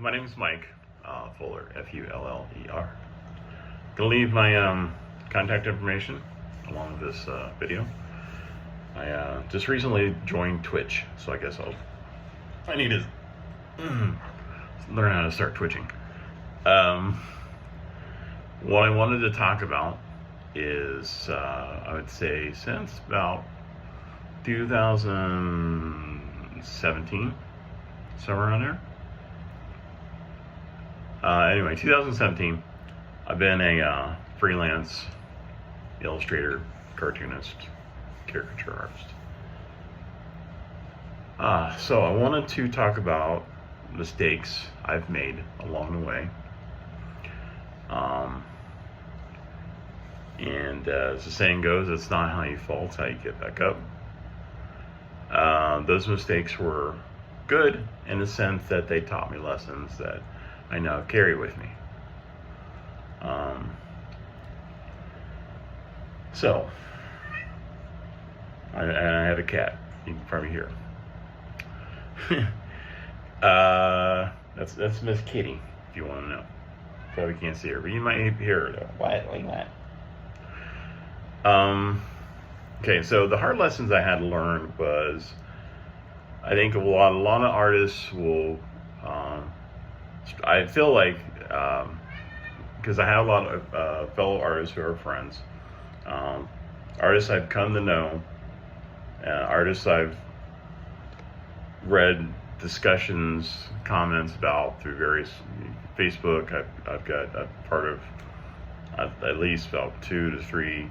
my name is Mike Fuller, F-U-L-L-E-R. Gonna leave my contact information along with this video. I just recently joined Twitch, so I guess I need to learn how to start twitching. What I wanted to talk about is, I would say since about 2017, somewhere around there. Anyway, 2017, I've been a freelance illustrator, cartoonist, caricature artist. So I wanted to talk about mistakes I've made along the way. And as the saying goes, it's not how you fall, it's how you get back up. Those mistakes were good in the sense that they taught me lessons that I now carry with me. So, I have a cat. You can probably hear. That's Miss Kitty, if you want to know. Probably can't see her, but you might hear her though. What? Like that. Okay, so the hard lessons I had to learn was, I think a lot of artists will, I feel like, because I have a lot of fellow artists who are friends, artists I've come to know, artists I've read discussions, comments about through various Facebook. I've got a part of at least about 2 to 3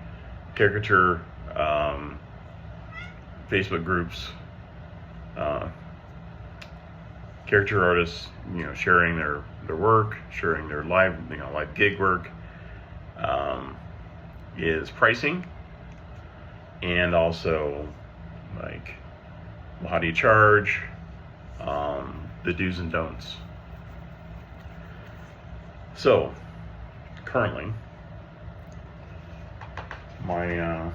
caricature Facebook groups, caricature artists, sharing their work, sharing their live gig work, is pricing, and also like, well, how do you charge, the do's and don'ts. So currently my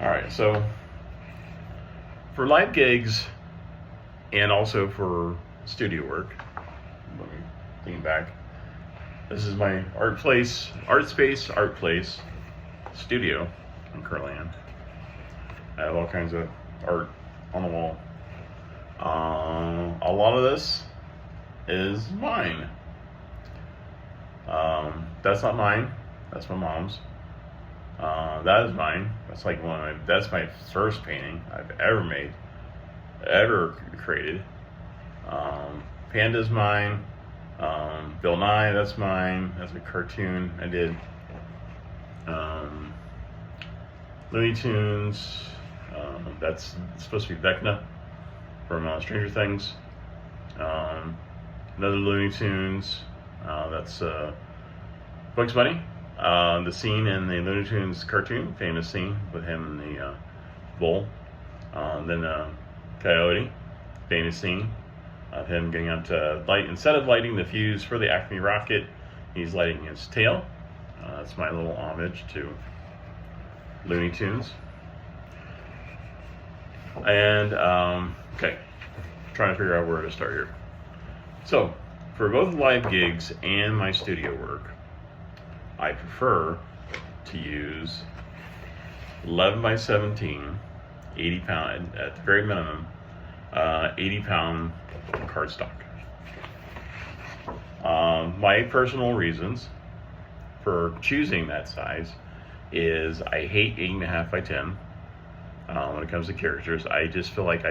all right, so for live gigs and also for studio work, let me lean back. This is my art space studio I'm currently in. I have all kinds of art on the wall. A lot of this is mine. That's not mine. That's my mom's. That is mine. That's like that's my first painting I've ever made, ever created. Panda's mine. Bill Nye, that's mine. That's a cartoon I did. Looney Tunes. That's supposed to be Vecna from Stranger Things. Another Looney Tunes. That's Bugs Bunny. The scene in the Looney Tunes cartoon, famous scene with him in the bowl. Then Coyote, famous scene of him getting out to light. Instead of lighting the fuse for the Acme rocket, he's lighting his tail. That's my little homage to Looney Tunes. And okay, trying to figure out where to start here. So for both live gigs and my studio work, I prefer to use 11 by 17, 80 pound, at the very minimum, 80 pound cardstock. My personal reasons for choosing that size is I hate 8.5 by 10 when it comes to caricatures. I just feel like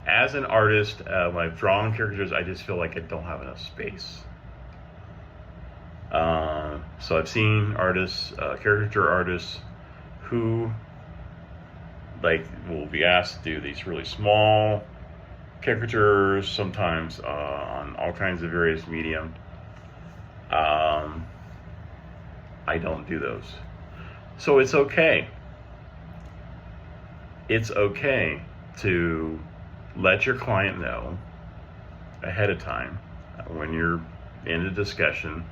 as an artist, when I've drawn caricatures, I just feel like I don't have enough space. So I've seen artists, caricature artists, who will be asked to do these really small caricatures, sometimes on all kinds of various medium. I don't do those. So it's okay. It's okay to let your client know ahead of time when you're in a discussion.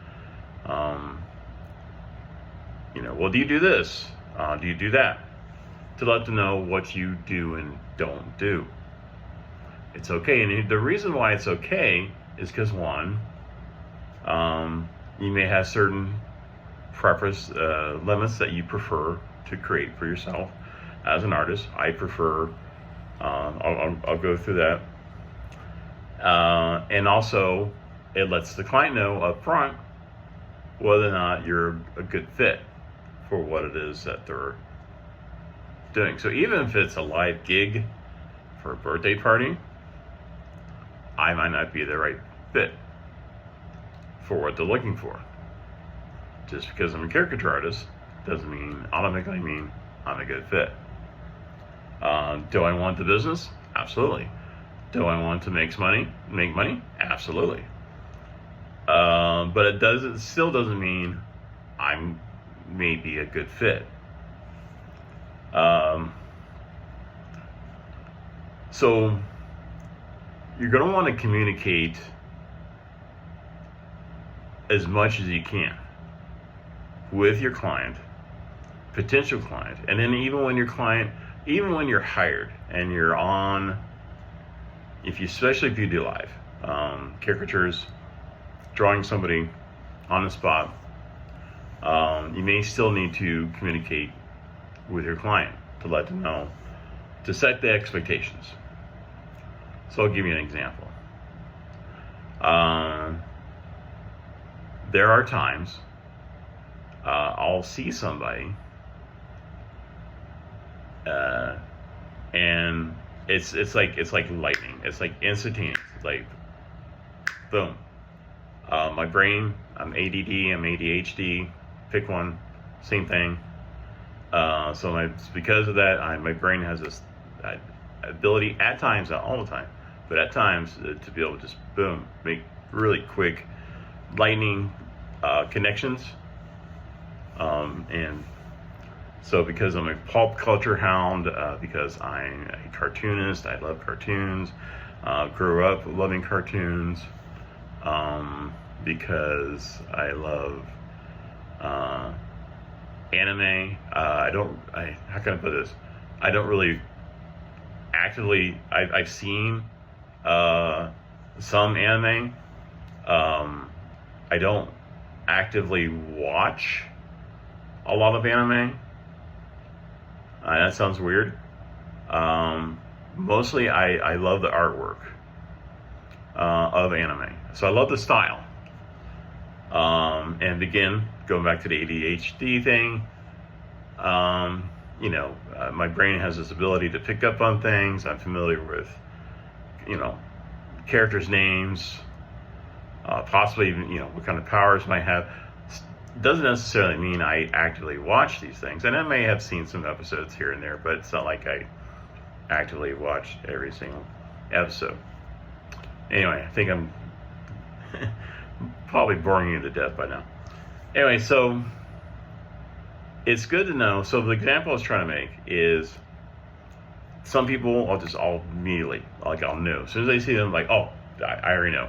Well, do you do this? Do you do that? to let them know what you do and don't do. It's okay, and the reason why it's okay is because one, you may have certain preference limits that you prefer to create for yourself as an artist. I prefer. I'll go through that, and also it lets the client know up front whether or not you're a good fit for what it is that they're doing. So even if it's a live gig for a birthday party, I might not be the right fit for what they're looking for. Just because I'm a caricature artist doesn't automatically mean I'm a good fit. Do I want the business? Absolutely. Do I want to make money? Absolutely. But it still doesn't mean I'm maybe a good fit. So you're going to want to communicate as much as you can with your client, potential client, and then even when you're hired and you're on, especially if you do live caricatures, drawing somebody on the spot, you may still need to communicate with your client to let them know, to set the expectations. So I'll give you an example. There are times I'll see somebody and it's like lightning. It's like instantaneous. Like boom. My brain, I'm ADD, I'm ADHD, pick one, same thing. So because of that, my brain has this ability at times, not all the time, but at times to be able to just boom, make really quick lightning connections. And so because I'm a pulp culture hound, because I'm a cartoonist, I love cartoons, grew up loving cartoons, because I love anime. How can I put this? I don't really actively, I've seen some anime. I don't actively watch a lot of anime. That sounds weird. Mostly I love the artwork of anime. So I love the style. And again, going back to the ADHD thing, my brain has this ability to pick up on things. I'm familiar with, characters' names, possibly even, what kind of powers might have. Doesn't necessarily mean I actively watch these things. And I may have seen some episodes here and there, but it's not like I actively watch every single episode. Anyway, I think I'm probably boring you to death by now. Anyway, so it's good to know. So the example I was trying to make is some people I'll immediately, I'll know. As soon as I see them, I already know.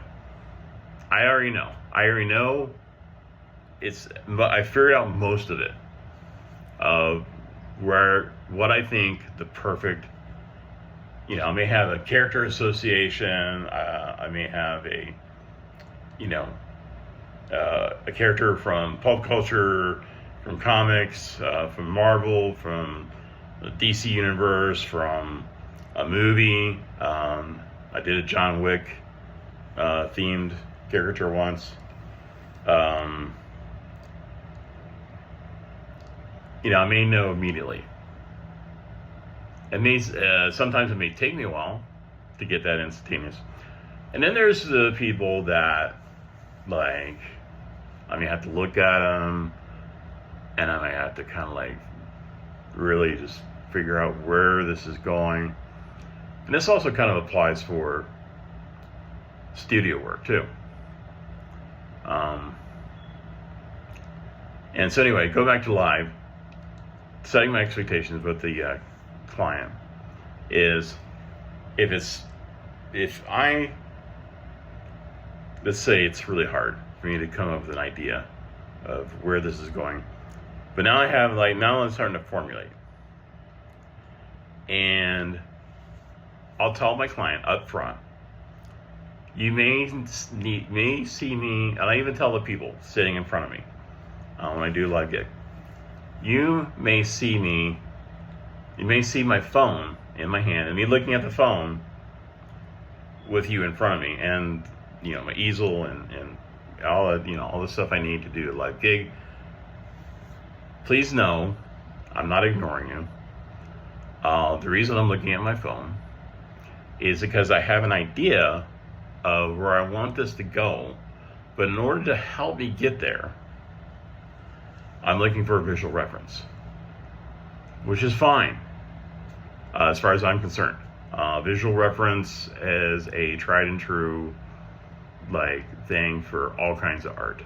I already know. But I figured out most of it. What I think the perfect, I may have a character association. I may have a character from pulp culture, from comics, from Marvel, from the DC universe, from a movie. I did a John Wick themed caricature once. I may know immediately. Sometimes it may take me a while to get that instantaneous. And then there's the people that, I may have to look at them, and I may have to kind of really just figure out where this is going. And this also kind of applies for studio work too. And so anyway, go back to live. Setting my expectations with the client is let's say it's really hard for me to come up with an idea of where this is going, but now I'm starting to formulate. And I'll tell my client up front, you may see me, and I even tell the people sitting in front of me when I do a live gig, you may see my phone in my hand, and me looking at the phone with you in front of me, and my easel and all the stuff I need to do a live gig. Please know, I'm not ignoring you. The reason I'm looking at my phone is because I have an idea of where I want this to go, but in order to help me get there, I'm looking for a visual reference, which is fine as far as I'm concerned. Visual reference is a tried and true thing for all kinds of art.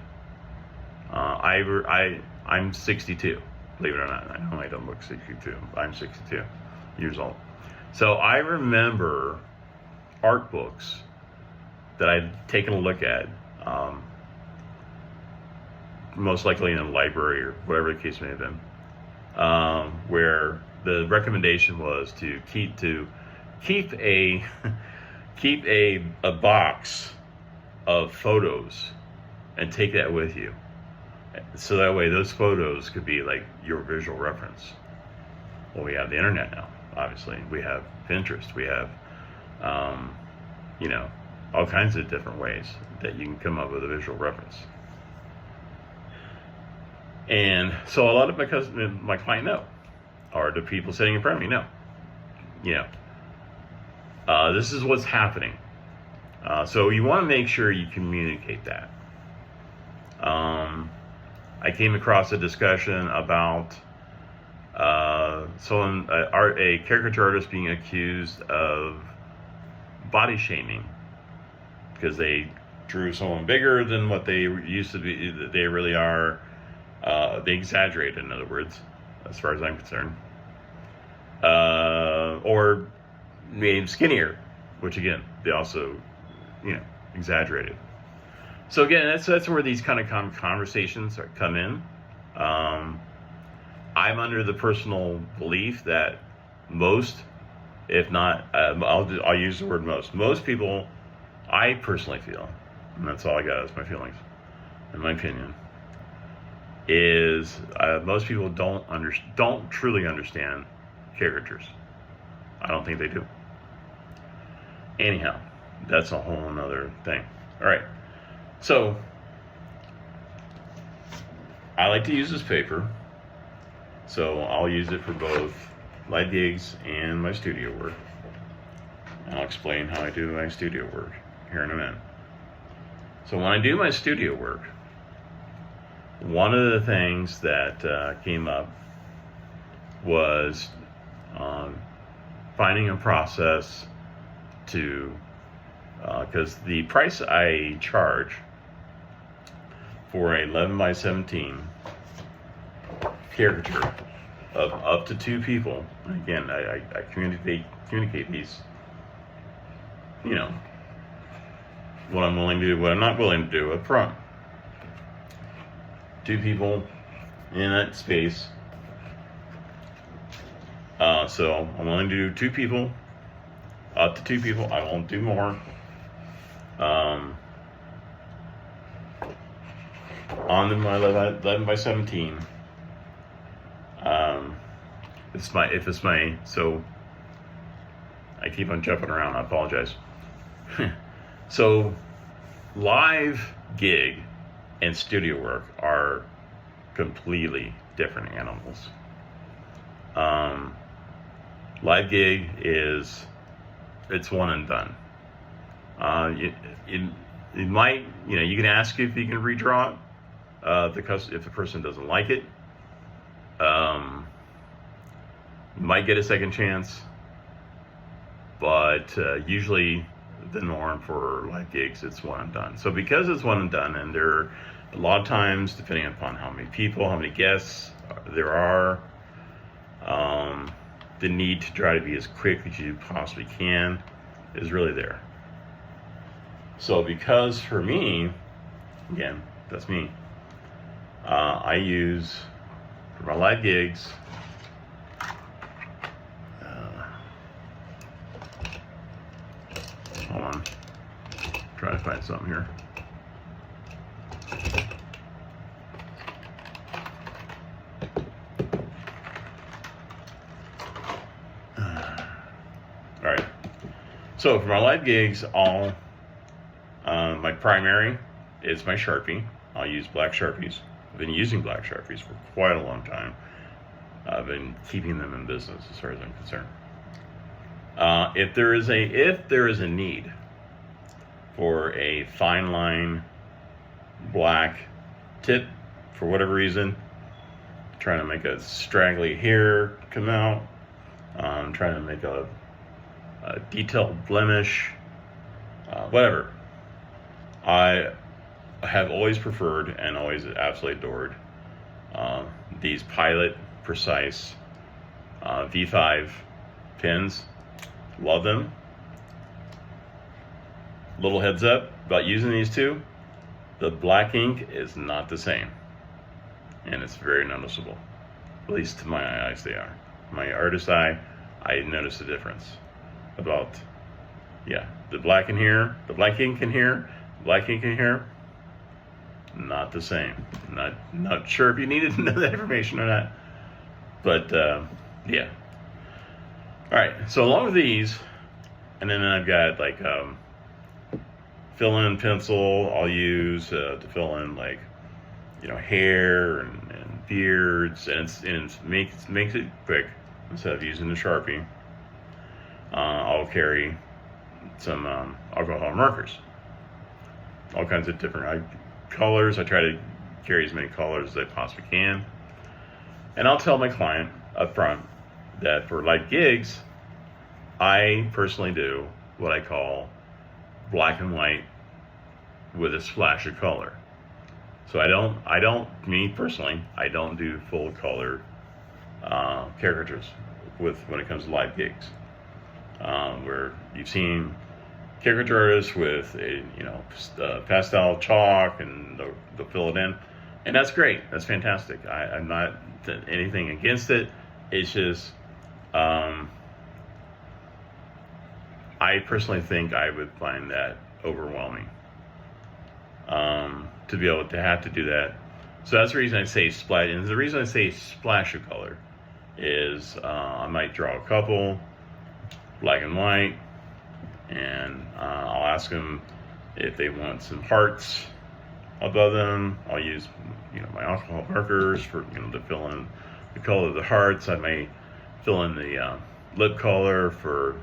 I'm 62, believe it or not. I know I don't look 62. I'm 62 years old. So I remember art books that I'd taken a look at, most likely in a library or whatever the case may have been, where the recommendation was to keep a a box of photos and take that with you, so that way those photos could be your visual reference. Well, we have the internet now. Obviously, we have Pinterest. We have, all kinds of different ways that you can come up with a visual reference. And so a lot of my client know, or the people sitting in front of me know, this is what's happening. So you want to make sure you communicate that. I came across a discussion about a caricature artist being accused of body shaming because they drew someone bigger than what they used to be, that they really are. They exaggerated, in other words, as far as I'm concerned. Or made him skinnier, which again, they also, exaggerated. So again, that's where these kind of conversations come in. I'm under the personal belief that most, if not, I'll use the word most people, I personally feel, and that's all I got is my feelings, in my opinion, is most people don't truly understand caricatures. I don't think they do. Anyhow, that's a whole nother thing. All right. So I like to use this paper. So I'll use it for both live gigs and my studio work. And I'll explain how I do my studio work here in a minute. So when I do my studio work, one of the things that came up was finding a process to, because the price I charge for an 11 by 17 caricature of up to 2 people, again, I communicate these, what I'm willing to do, what I'm not willing to do up front. 2 people in that space. So I'm willing to do 2 people, up to 2 people. I won't do more. On my 11 by 17. So I keep on jumping around. I apologize. So live gig and studio work are completely different animals. Live gig it's one and done. It might, you can ask if you can redraw it, if the person doesn't like it. You might get a second chance, but usually the norm for live gigs, it's one and done. So because it's one and done, and there are a lot of times, depending upon how many people, how many guests there are, the need to try to be as quick as you possibly can is really there. So because for me, again, that's me, I use, for my live gigs, Hold on. Try to find something here. All right. So for my live gigs, my primary is my Sharpie. I'll use black Sharpies. I've been using black Sharpies for quite a long time. I've been keeping them in business as far as I'm concerned. If there is a need for a fine line black tip for whatever reason, trying to make a straggly hair come out, trying to make a detailed blemish, whatever. I have always preferred and always absolutely adored these Pilot Precise V5 pins. Love them. Little heads up about using these two. The black ink is not the same, and it's very noticeable. At least to my eyes they are. My artist eye, I notice the difference. About, the black in here, the black ink in here, black ink in here, not the same. Not sure if you needed to know that information or not, but yeah. All right, so along with these, and then I've got like fill-in pencil I'll use to fill in like, hair and beards, and it makes it quick instead of using the Sharpie. I'll carry some alcohol markers, all kinds of different colors. I try to carry as many colors as I possibly can, and I'll tell my client up front that for light gigs, I personally do what I call black and white with a splash of color. So I don't me personally, I don't do full color caricatures when it comes to live gigs. Where you've seen caricature artists with pastel chalk and they'll fill it in, and that's great. That's fantastic. I'm not anything against it. It's just I personally think I would find that overwhelming to be able to have to do that. So that's the reason I say splash. And the reason I say splash of color is I might draw a couple black and white, and I'll ask them if they want some hearts above them. I'll use my alcohol markers for to fill in the color of the hearts. I may fill in the lip color for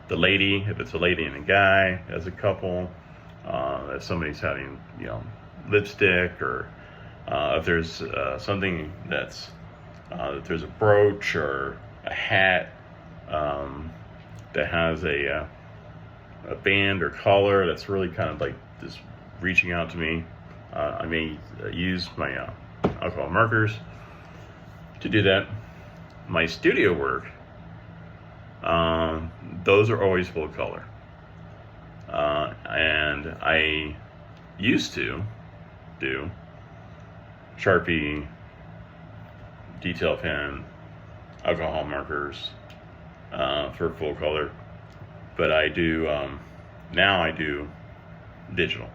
the lady, if it's a lady and a guy as a couple. If somebody's having lipstick, or if there's something that's if there's a brooch or a hat that has a band or collar that's really kind of like just reaching out to me, I may use my alcohol markers to do that. My studio work, those are always full color, and I used to do Sharpie, detail pen, alcohol markers for full color, but I do now I do digital.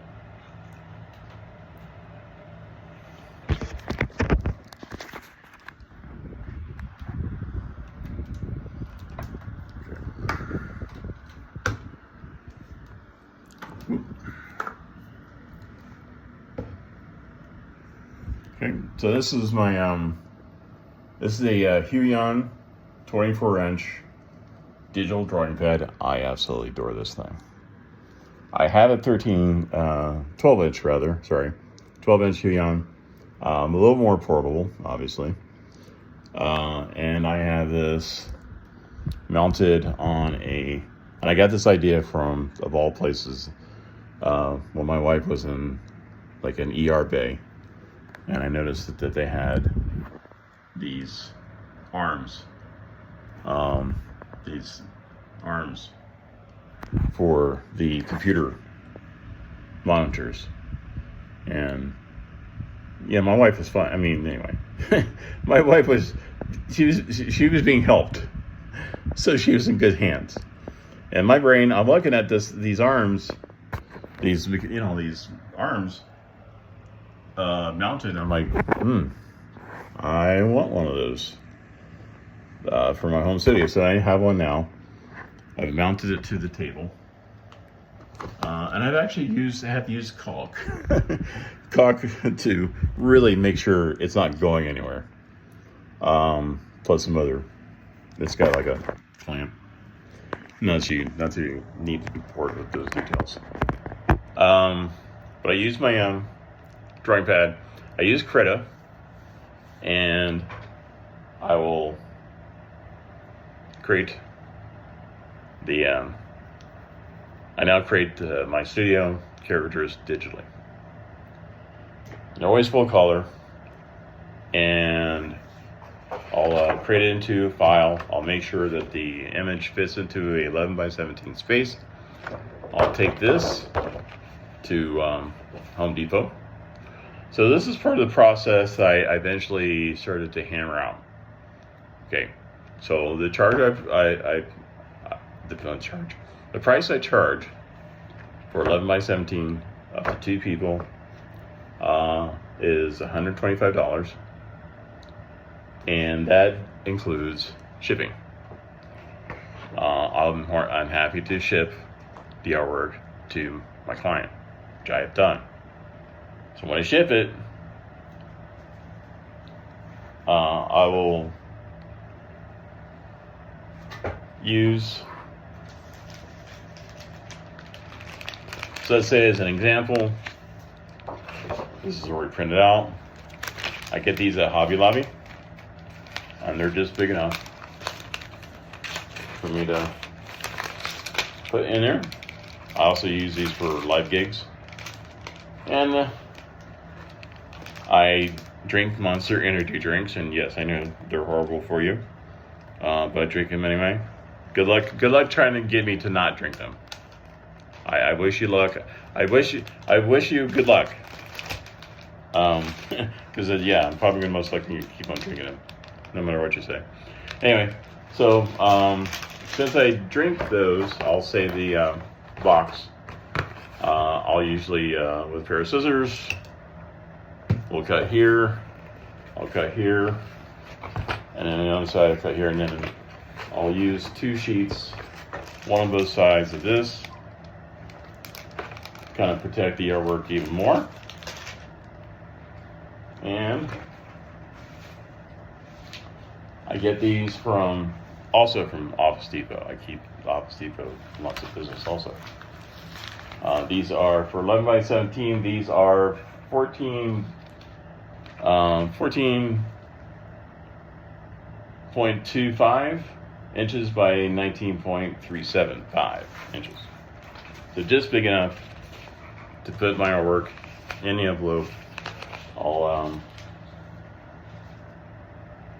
Okay, so this is my this is a Huion 24-inch digital drawing pad. I absolutely adore this thing. I have a 12-inch rather, sorry, 12-inch Huion, a little more portable, obviously, and I have this mounted on and I got this idea from, of all places, when my wife was in like an ER bay, and I noticed that they had these arms for the computer monitors. And yeah, my wife was fine. I mean, anyway, my wife was, she was being helped, so she was in good hands. And my brain, I'm looking at these arms, these arms mounted. And I'm like, I want one of those for my home studio. So I have one now. I've mounted it to the table. And I've actually had to use caulk to really make sure it's not going anywhere. Plus some other, it's got like a clamp. Not too need to be bored with those details. But I use my drawing pad. I use Krita, and I will create the. I now create my studio caricatures digitally. They're always full color, and I'll create it into a file. I'll make sure that the image fits into a 11 by 17 space. I'll take this to Home Depot. So this is part of the process I eventually started to hammer out. Okay, so the charge the price I charge for 11 by 17 up to 2 people is $125. And that includes shipping. I'm happy to ship the artwork to my client, which I have done. So when I ship it, I will use, so let's say as an example, this is already printed out. I get these at Hobby Lobby, and they're just big enough for me to put in there. I also use these for live gigs. And I drink Monster energy drinks, and yes, I know they're horrible for you, but I drink them anyway. Good luck trying to get me to not drink them. I wish you luck. I wish you good luck. Because yeah, I'm probably gonna most likely keep on drinking them, no matter what you say. Anyway, so since I drink those, I'll save the box. I'll usually with a pair of scissors, we'll cut here. I'll cut here, and then on the other side I cut here, and then I'll use 2 sheets, one on both sides of this, kind of protect the artwork even more. And I get these also from Office Depot. I keep Office Depot lots of business also. These are for 11 by 17. These are 14.25 inches by 19.375 inches. So just big enough to put my artwork in the envelope.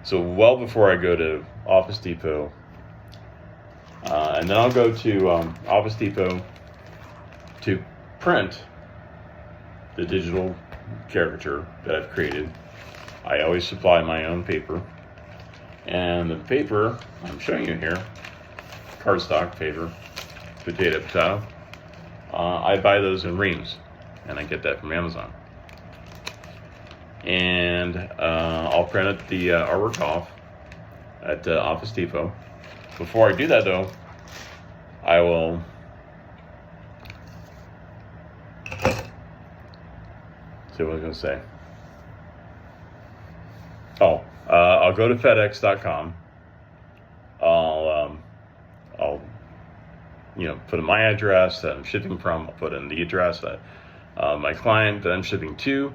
So well before I go to Office Depot, and then I'll go to Office Depot to print the digital caricature that I've created. I always supply my own paper, and the paper I'm showing you here, cardstock paper, potato. I buy those in reams, and I get that from Amazon. And I'll print the artwork off at Office Depot. Before I do that, though, I will see what I was going to say. I'll go to FedEx.com. I'll put in my address that I'm shipping from. I'll put in the address that my client that I'm shipping to.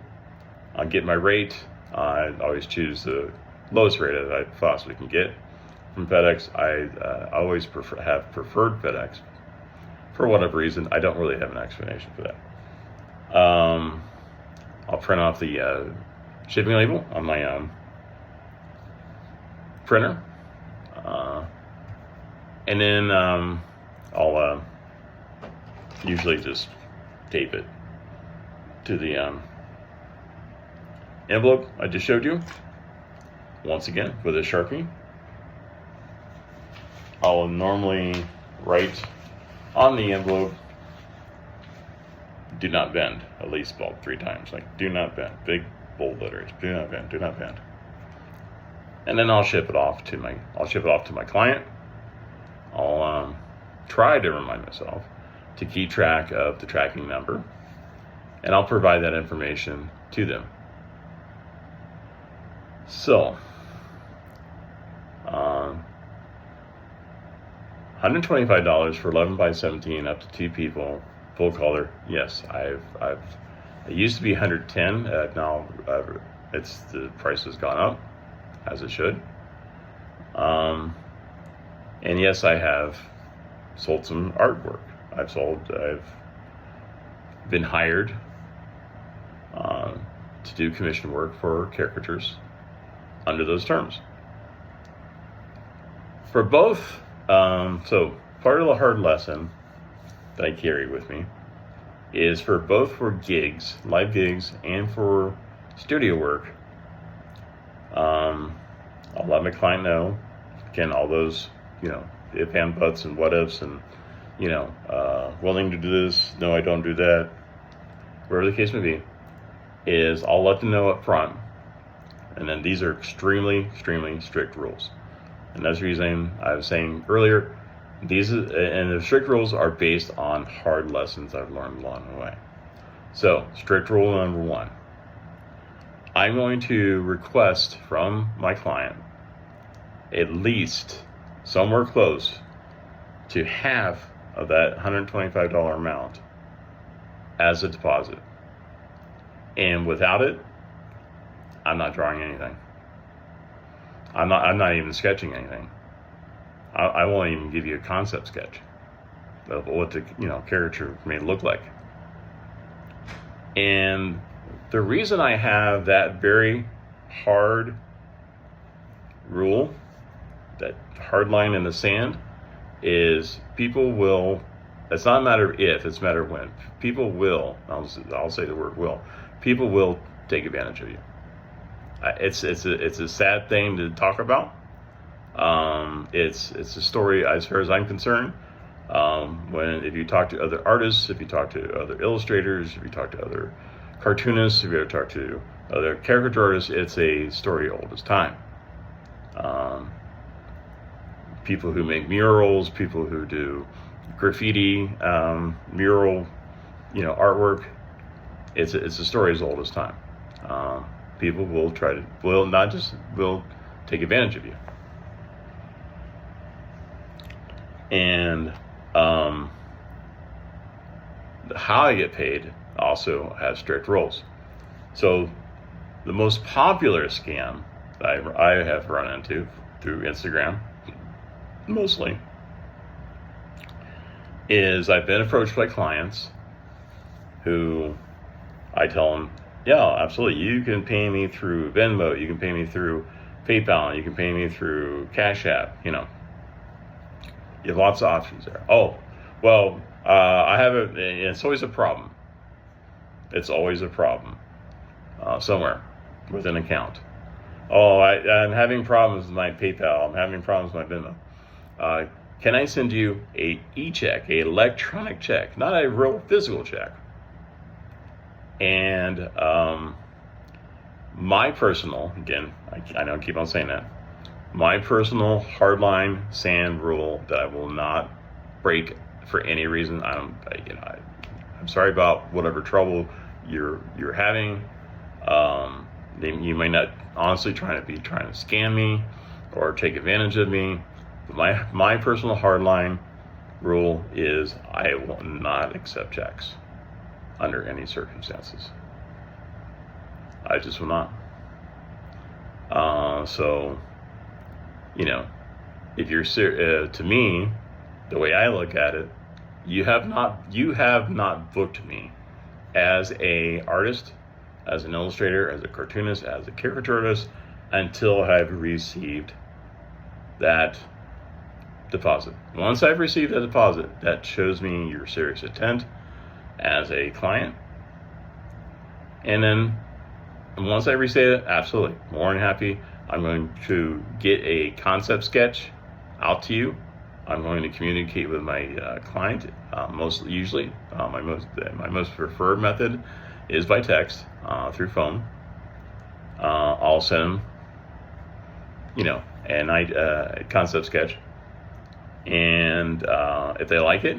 I'll get my rate. I always choose the lowest rate that I possibly can get from FedEx. I always have preferred FedEx for whatever reason. I don't really have an explanation for that. I'll print off the shipping label on my printer, and then I'll usually just tape it to the envelope I just showed you. Once again, with a Sharpie, I'll normally write on the envelope, do not bend, at least spelled 3 times. Like, do not bend. Big bold letters. Do not bend. Do not bend. And then I'll ship it off to my client. I'll try to remind myself to keep track of the tracking number, and I'll provide that information to them. So, $125 for 11 by 17 up to 2 people, full color. Yes, it used to be 110. Now the price has gone up, as it should. And yes, I have sold some artwork. I've been hired to do commission work for caricatures under those terms. For both, so part of the hard lesson that I carry with me is for gigs, live gigs, and for studio work. I'll let my client know, again, all those, if and buts and what ifs and, willing to do this, no, I don't do that, whatever the case may be, is I'll let them know up front. And then these are extremely, extremely strict rules. And that's the reason I was saying earlier, and the strict rules are based on hard lessons I've learned along the way. So, strict rule number 1. I'm going to request from my client at least somewhere close to half of that $125 amount as a deposit. And without it, I'm not drawing anything. I'm not even sketching anything. I won't even give you a concept sketch of what the caricature may look like. And the reason I have that very hard rule, that hard line in the sand, is people will. It's not a matter of if, it's a matter of when. People will. I'll say the word will. People will take advantage of you. It's a sad thing to talk about. It's a story as far as I'm concerned. If you talk to other artists, if you talk to other illustrators, if you talk to other cartoonists, if you ever talk to other caricature artists, it's a story old as time. People who make murals, people who do graffiti, mural, artwork, it's a story as old as time. People will will take advantage of you. And how I get paid also has strict rules. So the most popular scam that I have run into through Instagram, mostly, is I've been approached by clients who I tell them, yeah, absolutely, you can pay me through Venmo, you can pay me through PayPal, you can pay me through Cash App, you have lots of options there. Oh, well, I have it's always a problem. It's always a problem somewhere with an account. Oh, I'm having problems with my PayPal, I'm having problems with my Venmo. Can I send you a e-check, a electronic check, not a real physical check? And my personal, again, I know I keep on saying that, my personal hardline sand rule that I will not break for any reason. I'm sorry about whatever trouble you're having. You may not honestly trying to scam me or take advantage of me. But my personal hardline rule is I will not accept checks under any circumstances. I just will not. So, if you're to me, the way I look at it, you have not booked me as a artist, as an illustrator, as a cartoonist, as a caricature artist, until I've received that deposit. Once I've received that deposit, that shows me your serious intent as a client. And then once I receive it, absolutely, more than happy. I'm going to get a concept sketch out to you I'm going to communicate with my client. Usually, my most preferred method is by text through phone. I'll send them, a concept sketch, and if they like it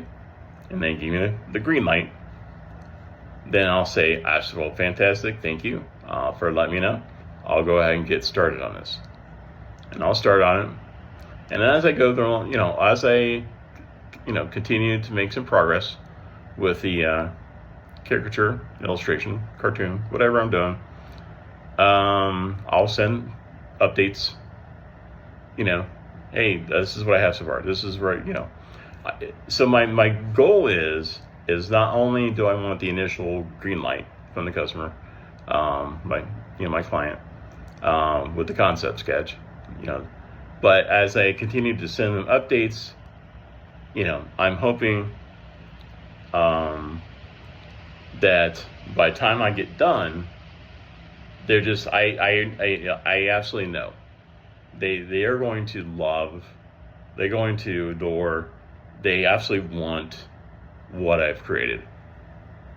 and they give me the green light, then I'll say, well, fantastic, thank you for letting me know. I'll go ahead and get started on this, and I'll start on it. And as I go through, as I, continue to make some progress with the caricature, illustration, cartoon, whatever I'm doing, I'll send updates. Hey, this is what I have so far. This is right. So my goal is not only do I want the initial green light from the customer, my client, with the concept sketch, but as I continue to send them updates, I'm hoping that by the time I get done, they're just I absolutely know they are going to love, they're going to adore, they absolutely want what I've created.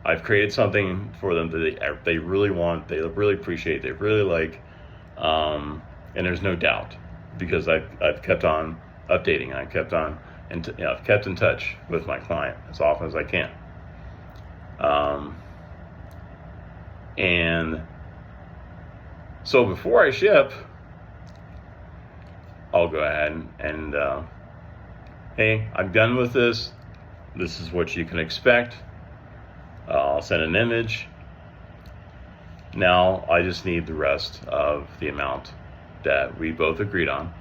I've created something for them that they really want, they really appreciate, they really like, and there's no doubt, because I've kept on updating, I've kept on, and I've kept in touch with my client as often as I can, and so before I ship, I'll go ahead and hey, I'm done with this. This is what you can expect. I'll send an image. Now I just need the rest of the amount that we both agreed on,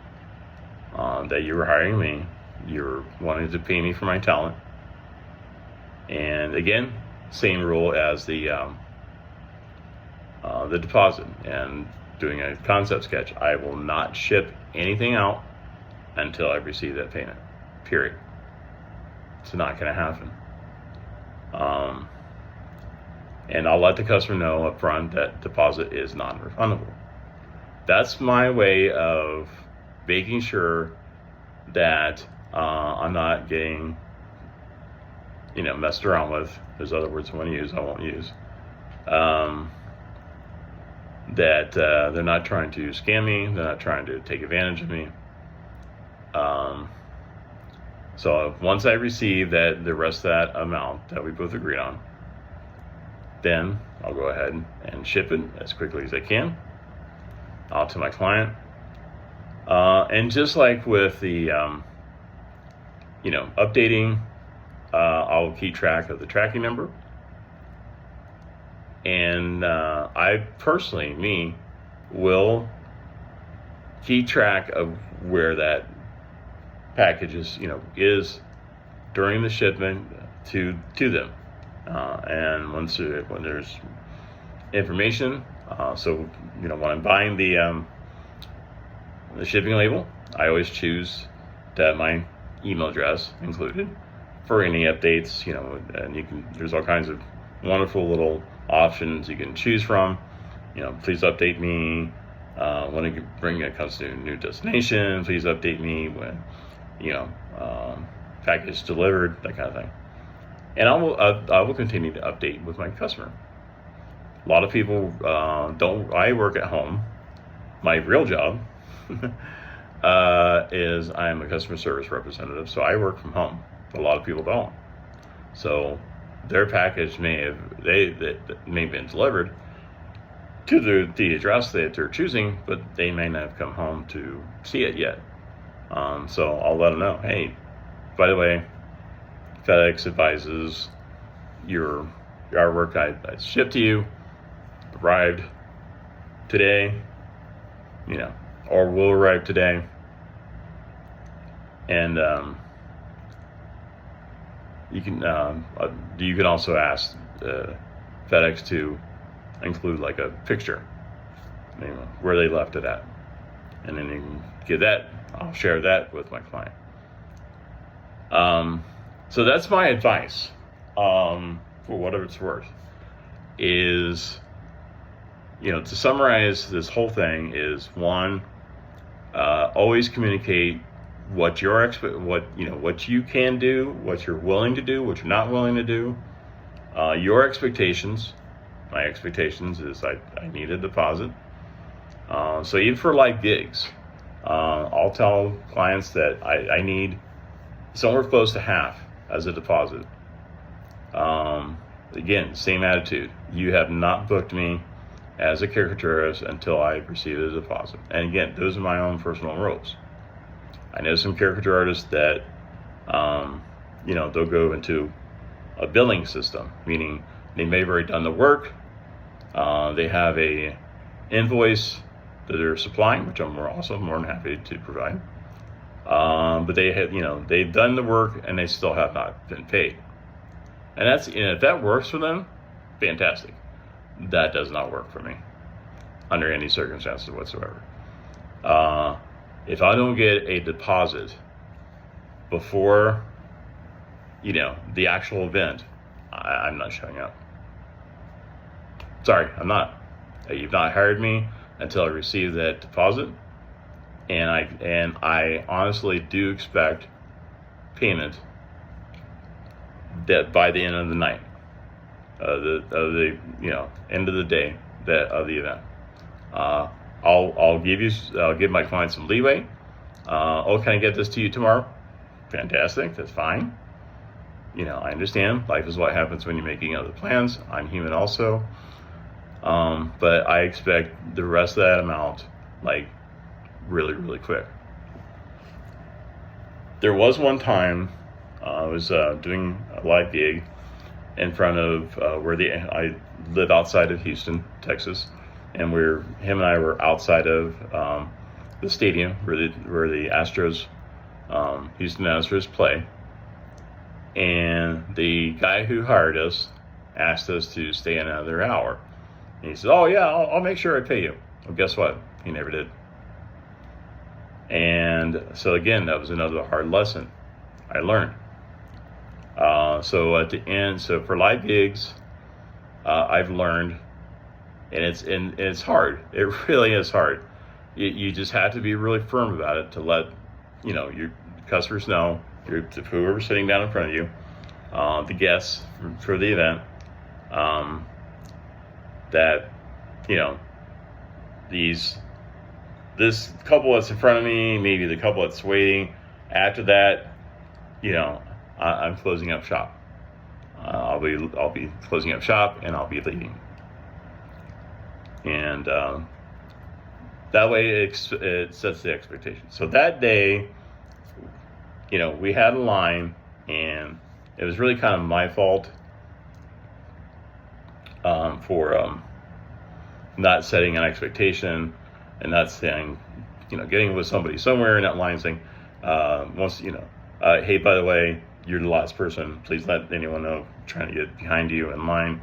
that you were hiring me. You're wanting to pay me for my talent. And again, same rule as the deposit and doing a concept sketch. I will not ship anything out until I receive that payment, period. It's not going to happen. And I'll let the customer know up front that deposit is non-refundable. That's my way of making sure that I'm not getting, messed around with. There's other words I want to use, I won't use. That they're not trying to scam me, they're not trying to take advantage of me. So once I receive the rest of that amount that we both agreed on, then I'll go ahead and ship it as quickly as I can out to my client. And just like with the, updating, I'll keep track of the tracking number. And I personally, will keep track of where that package is during the shipment to them. And when there's information, so when I'm buying the shipping label, I always choose to have my email address included for any updates. And there's all kinds of wonderful little options you can choose from. Please update me when it comes to a new destination. Please update me when package delivered, that kind of thing. And I will continue to update with my customer. A lot of people don't. I work at home. My real job is I'm a customer service representative, so I work from home. A lot of people don't. So their package may have been delivered to the address that they're choosing, but they may not have come home to see it yet. So I'll let them know, hey, by the way, FedEx advises your artwork I shipped to you arrived today, or will arrive today, and you can also ask FedEx to include like a picture, where they left it at, and then you can get that. I'll share that with my client. So that's my advice, for whatever it's worth, is, to summarize this whole thing is, one, always communicate what what you can do, what you're willing to do, what you're not willing to do, your expectations. My expectations is I need a deposit. So even for live gigs, I'll tell clients that I need somewhere close to half as a deposit. Again, same attitude. You have not booked me as a caricaturist until I receive a deposit. And again, those are my own personal rules. I know some caricature artists that, they'll go into a billing system, meaning they may have already done the work. They have a invoice that they're supplying, which I'm also more than happy to provide. But they have, they've done the work and they still have not been paid. And that's, if that works for them, fantastic. That does not work for me under any circumstances whatsoever. If I don't get a deposit before, the actual event, I'm not showing up. Sorry, I'm not. You've not hired me until I receive that deposit, and I honestly do expect payment that by the end of the night, end of the day of the event. I'll give my clients some leeway. Can I get this to you tomorrow? Fantastic, that's fine. I understand life is what happens when you're making other plans. I'm human also. But I expect the rest of that amount, like, really, really quick. There was one time I was doing a live gig in front of I live outside of Houston, Texas, and him and I were outside of the stadium where the Astros, Houston Astros play, and the guy who hired us asked us to stay another hour. And he said, "Oh yeah, I'll make sure I pay you." Well, guess what? He never did. And so again, that was another hard lesson I learned. So at the end, so for live gigs, I've learned, and it's hard. It really is hard. You just have to be really firm about it to let your customers know, whoever's sitting down in front of you, the guests for the event, that this couple that's in front of me, maybe the couple that's waiting. After that, I'm closing up shop. I'll be closing up shop and I'll be leaving. And that way it sets the expectation. So that day, we had a line, and it was really kind of my fault for not setting an expectation and not saying, getting with somebody somewhere in that line saying, hey, by the way, you're the last person. Please let anyone know. I'm trying to get behind you in line.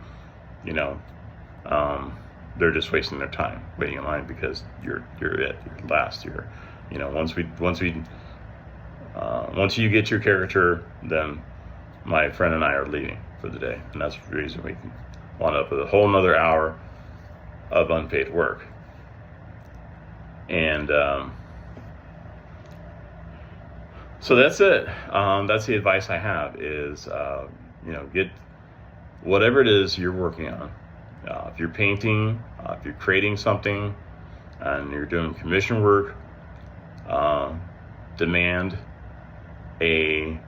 They're just wasting their time waiting in line because you're last. Once you get your caricature, then my friend and I are leaving for the day, and that's the reason we wound up with a whole another hour of unpaid work. And so that's it. That's the advice I have is, get whatever it is you're working on. If you're painting, if you're creating something, and you're doing commission work, demand a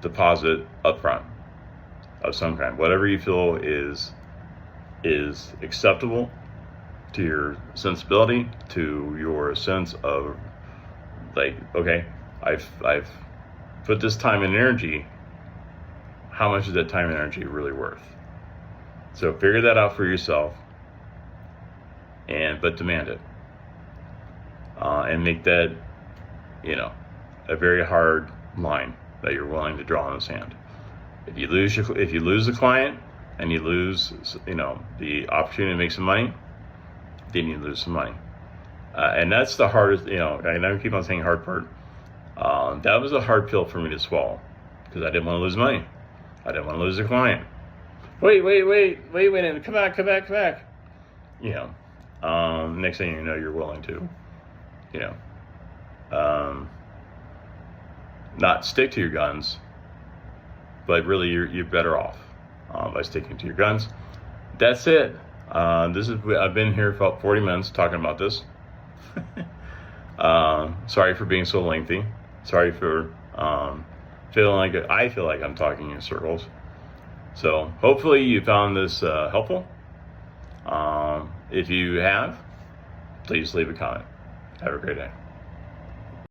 deposit upfront of some kind. Whatever you feel is acceptable to your sensibility, to your sense of, like, okay, I've put this time and energy. How much is that time and energy really worth? So figure that out for yourself, but demand it, and make that, a very hard line that you're willing to draw in the sand. If you lose the client and you lose, the opportunity to make some money, then you lose some money, and that's the hardest. I never keep on saying hard part. That was a hard pill for me to swallow because I didn't want to lose money. I didn't want to lose the client. Wait, come back. Next thing you know, you're willing to, not stick to your guns, but really you're better off by sticking to your guns. That's it. I've been here for about 40 minutes talking about this. Sorry for being so lengthy. Sorry for I feel like I'm talking in circles. So hopefully you found this helpful. If you have, please leave a comment. Have a great day.